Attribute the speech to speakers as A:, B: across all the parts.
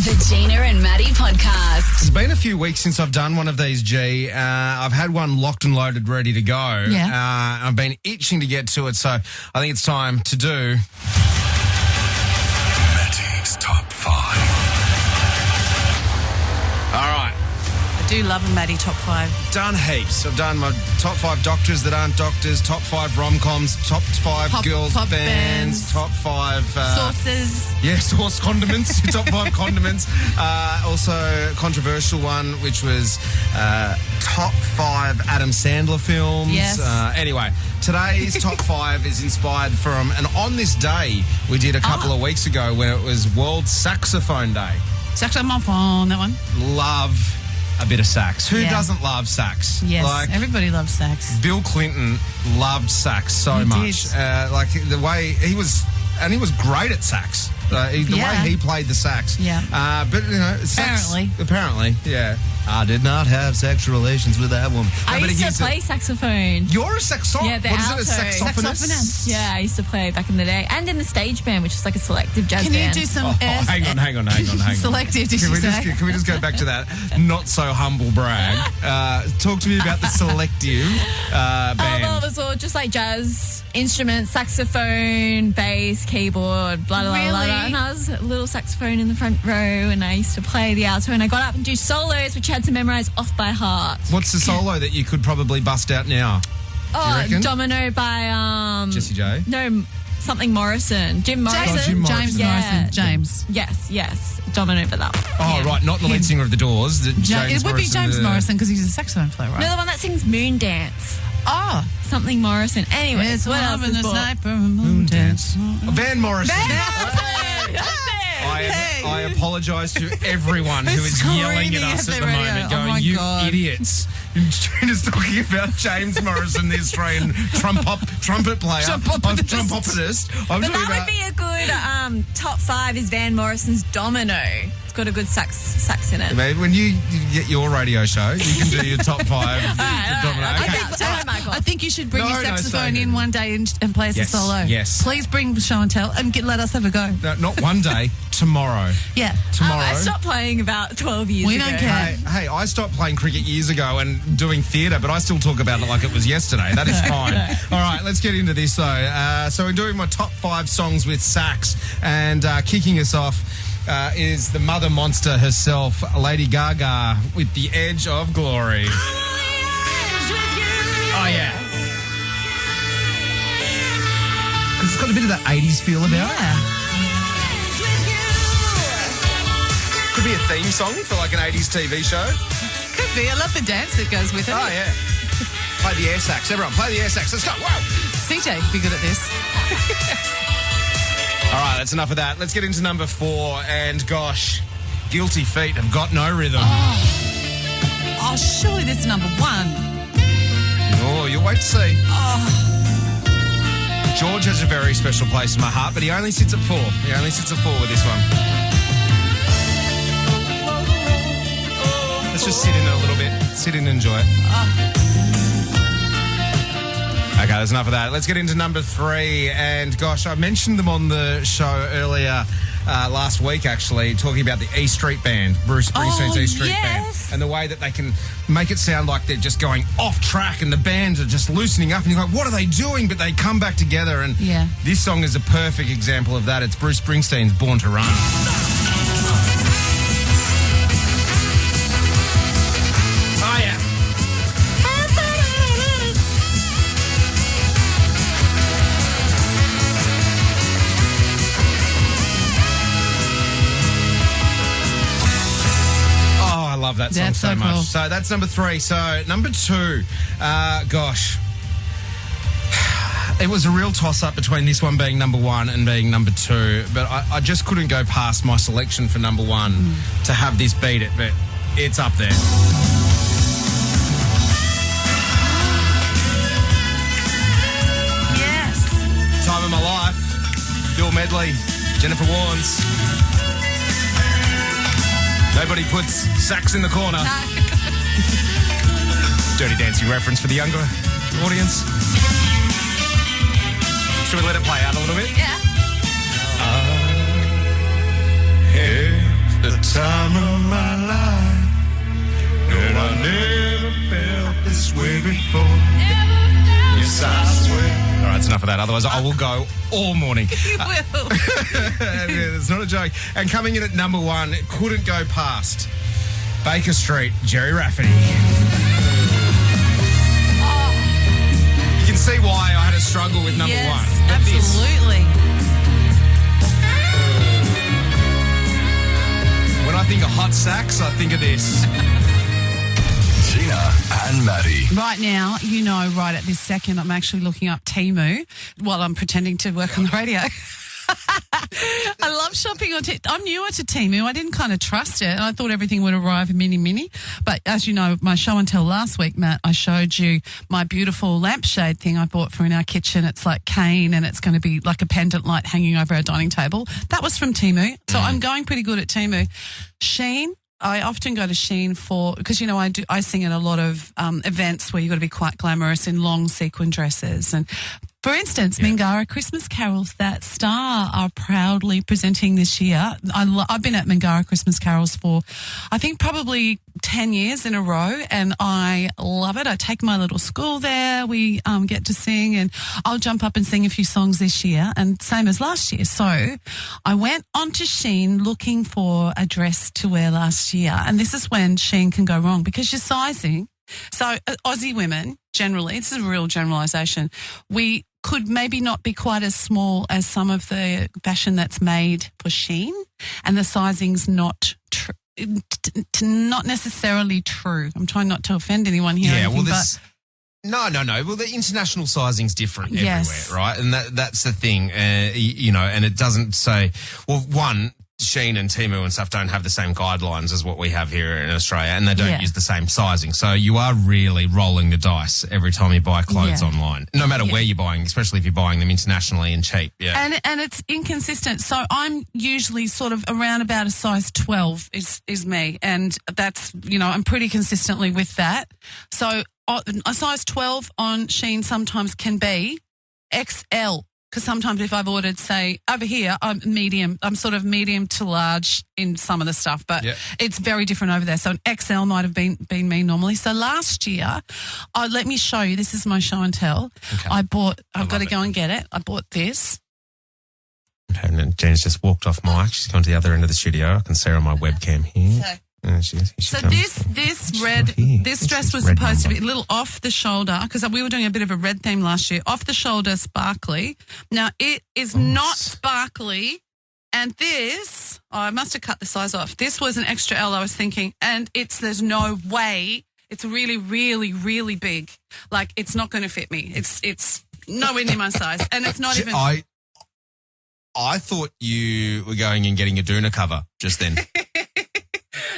A: The Gina and Matty podcast.
B: It's been a few weeks since I've done one of these, G. I've had one locked and loaded, ready to go.
C: Yeah.
B: I've been itching to get to it, so I think it's time to do... Matty's Top 5. All right.
C: I do love a Matty Top 5.
B: Done heaps. I've done my top 5 doctors that aren't doctors, top 5 rom-coms, top 5 girls
C: pop
B: bands, top 5...
C: sauces.
B: Yeah, sauce condiments, top 5 condiments. Also, controversial one, which was top 5 Adam Sandler films.
C: Yes.
B: Anyway, today's top 5 is inspired from, and on this day we did a couple of weeks ago when it was World Saxophone Day.
C: Saxophone, that one.
B: Love a bit of sax. Who doesn't love sax?
C: Yes, everybody loves sax.
B: Bill Clinton loved sax so
C: He
B: much.
C: did.
B: Like the way he was, and he was great at sax. The way he played the sax.
C: Yeah.
B: But, you know, sax, apparently, yeah. I did not have sexual relations with that woman.
D: I used to play saxophone.
B: You're a saxophone?
D: Yeah, the
B: What
D: alto.
B: is it, a saxophonist?
D: Yeah, I used to play back in the day. And in the stage band, which is like a selective jazz
C: Can
D: band.
C: you do some
B: Hang on.
C: selective, did you say?
B: Can we just go back to that not so humble brag? Talk to me about the selective band.
D: Well, it was all just like jazz instruments, saxophone, bass, keyboard, blah, blah, blah, blah. And I was a little saxophone in the front row, and I used to play the alto, and I got up and do solos, which I had to memorize off by heart.
B: What's the solo that you could probably bust out now?
D: Domino by...
B: Jessie J?
D: No, something Morrison. Jim Morrison.
B: Jim Morrison.
C: James Morrison. James.
D: Yes. Domino for that one.
B: Right, not the lead singer of The Doors.
C: It would be James Morrison because he's a saxophone player, right?
D: No, the one that sings Moon Dance.
C: Oh.
D: Something Morrison. Anyway, what else is bought?
C: Sniper, Moon Dance.
B: Van Morrison.
D: Hey.
B: I apologise to everyone who is yelling at us at the moment, going, "You idiots!" Gina's talking about James Morrison, the Australian trumpet player, trumpetist.
D: But that would be a good top 5 is Van Morrison's Domino. It's got a good sax in it.
B: When you get your radio show, you can do your top 5. Domino.
C: I think you should bring your saxophone in one day and play us a solo.
B: Yes.
C: Please bring show and tell and let us have a go.
B: No, not one day. Tomorrow.
C: Yeah.
B: Tomorrow.
D: I stopped playing about 12 years ago.
C: We don't care.
B: Hey, I stopped playing cricket years ago and doing theatre, but I still talk about it like it was yesterday. That is fine. All right, let's get into this, though. So we're doing my top 5 songs with sax, and kicking us off is the mother monster herself, Lady Gaga, with The Edge of Glory. Oh, yeah. Because it's got a bit of that 80s feel about it. Could be a theme song for like an 80s TV show.
C: Could be. I love the dance that goes with it.
B: Oh, yeah. Play the air sax. Everyone, play the air sax. Let's go. Wow.
C: CJ would be good at this.
B: All right, that's enough of that. Let's get into number 4. And gosh, Guilty Feet have got no rhythm.
C: Oh, surely this is number 1.
B: Oh, you'll wait to see. George has a very special place in my heart, but he only sits at 4. He only sits at 4 with this one. Let's just sit in it a little bit. Sit in and enjoy it. Okay, there's enough of that. Let's get into number 3. And gosh, I mentioned them on the show earlier last week, actually, talking about the E Street Band, Bruce Springsteen's E Street Band, and the way that they can make it sound like they're just going off track and the bands are just loosening up and you're like, what are they doing? But they come back together, and this song is a perfect example of that. It's Bruce Springsteen's Born to Run. Love that song so much. Cool. So that's number 3. So number 2, gosh, it was a real toss-up between this one being number 1 and being number 2, but I just couldn't go past my selection for number 1 to have this beat it, but it's up there.
C: Yes.
B: Time of My Life, Bill Medley, Jennifer Warnes. Nobody puts sax in the corner. Dirty Dancing reference for the younger audience. Should we let it play out a little bit?
C: Yeah.
B: Here's the time of my life. And I never felt this way before. Yes, I swear. All right, it's enough of that. Otherwise, I will go all morning.
C: You will.
B: It's not a joke. And coming in at number 1, couldn't go past Baker Street, Jerry Rafferty. You can see why I had a struggle with number 1. But
C: Absolutely.
B: When I think of hot sax, I think of this.
E: Gina and Matty.
C: Right now, right at this second, I'm actually looking up Temu while I'm pretending to work on the radio. I love shopping on Temu. I'm newer to Temu. I didn't kind of trust it, and I thought everything would arrive mini. But as you know, my show and tell last week, Matt, I showed you my beautiful lampshade thing I bought for in our kitchen. It's like cane, and it's going to be like a pendant light hanging over our dining table. That was from Temu. So I'm going pretty good at Temu. Shein. I often go to Shein because I sing at a lot of events where you've got to be quite glamorous in long sequin dresses. And for instance, Mingara Christmas Carols, that Star are proudly presenting this year. I've been at Mingara Christmas Carols for, I think, probably 10 years in a row, and I love it. I take my little school there. We get to sing, and I'll jump up and sing a few songs this year, and same as last year. So I went onto Shein looking for a dress to wear last year, and this is when Shein can go wrong because you're sizing. So Aussie women, generally, this is a real generalisation, we could maybe not be quite as small as some of the fashion that's made for Shein, and the sizing's not not necessarily true. I'm trying not to offend anyone here.
B: Yeah, well, No. Well, the international sizing's different everywhere, right? And that's the thing, and it doesn't say, well, one, Shein and Temu and stuff don't have the same guidelines as what we have here in Australia, and they don't use the same sizing. So you are really rolling the dice every time you buy clothes online, no matter where you're buying, especially if you're buying them internationally and cheap. Yeah,
C: and it's inconsistent. So I'm usually sort of around about a size 12 is me, and that's I'm pretty consistently with that. So a size 12 on Shein sometimes can be XL. Because sometimes if I've ordered, say, over here, I'm medium. I'm sort of medium to large in some of the stuff, but it's very different over there. So an XL might have been me normally. So last year, let me show you. This is my show and tell. Okay. I've got to go and get it. I bought this.
B: Okay, and then Gina's just walked off mic. She's gone to the other end of the studio. I can see her on my webcam here.
C: This dress was supposed to be a little off the shoulder because we were doing a bit of a red theme last year. Off the shoulder, sparkly. Now it is not sparkly, and this I must have cut the size off. This was an extra L, I was thinking, and there's no way. It's really, really, really big. Like it's not going to fit me. It's nowhere near my size, and it's not even.
B: I thought you were going and getting a doona cover just then.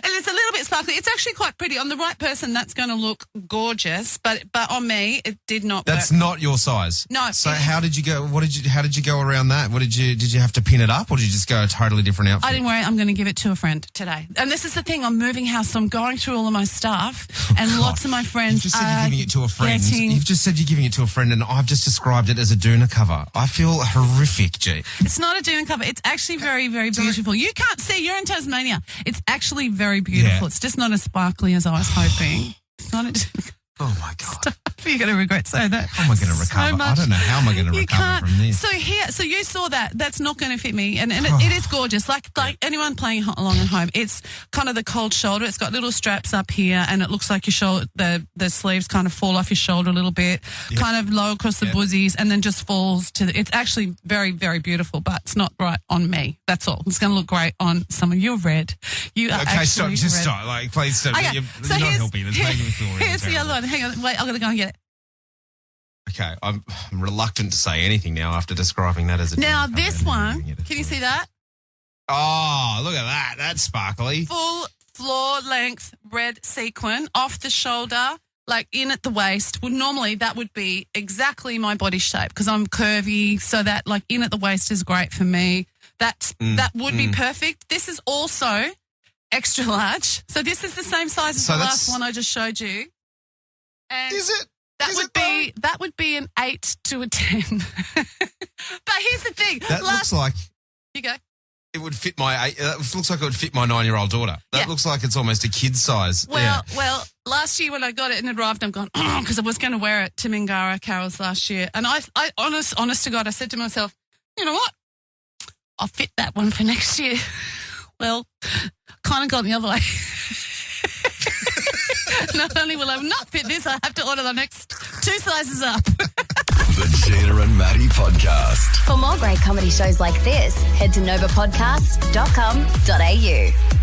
C: And it's a little bit sparkly. It's actually quite pretty. On the right person, that's going to look gorgeous, but on me, it did not work.
B: That's not your size.
C: No.
B: So how did you go? How did you go around that? Did you have to pin it up, or did you just go a totally different outfit?
C: I didn't wear it. I'm going to give it to a friend today. And this is the thing. I'm moving house, so I'm going through all of my stuff, and lots of my friends.
B: You've just said you're giving it to a friend. You've just said you're giving it to a friend, and I've just described it as a doona cover. I feel horrific, G.
C: It's not a doona cover. It's actually very, very beautiful. You can't see. You're in Tasmania. It's actually very beautiful. Yeah. It's just not as sparkly as I was hoping. It's not a...
B: Oh, my God.
C: Stop. You're going to regret saying that.
B: How am I going to recover? I don't know how am I going to recover from this.
C: So you saw that. That's not going to fit me. And it is gorgeous. Like anyone playing along at home, it's kind of the cold shoulder. It's got little straps up here, and it looks like your shoulder, the sleeves kind of fall off your shoulder a little bit, kind of low across the bosoms, and then just falls to it's actually very, very beautiful, but it's not right on me. That's all. It's going to look great on someone. You're red. You are actually
B: stop. Just
C: red.
B: stop. Like, please stop.
C: Okay.
B: You're not helping. It's making me feel really
C: Here's the other one. Hang on. Wait, I've got to go and get it.
B: Okay, I'm reluctant to say anything now after describing that as a...
C: Now, this one, can you see that?
B: Oh, look at that. That's sparkly.
C: Full floor length red sequin off the shoulder, like in at the waist. Well, normally that would be exactly my body shape because I'm curvy, so that like in at the waist is great for me. That would be perfect. This is also extra large. So this is the same size as the last one I just showed you. And
B: is it?
C: That would be an 8 to a 10. But here's the thing.
B: That looks like...
C: You go.
B: it would fit it looks like it would fit my 9-year-old daughter. That looks like it's almost a kid's size.
C: Well, last year when I got it and it arrived, I'm going, because I was going to wear it to Mingara Carols last year. And I honest to God, I said to myself, you know what? I'll fit that one for next year. Well, kind of gone the other way. Not only will I not fit this, I have to order the next 2 sizes up.
E: The Gina and Matty Podcast.
F: For more great comedy shows like this, head to novapodcast.com.au.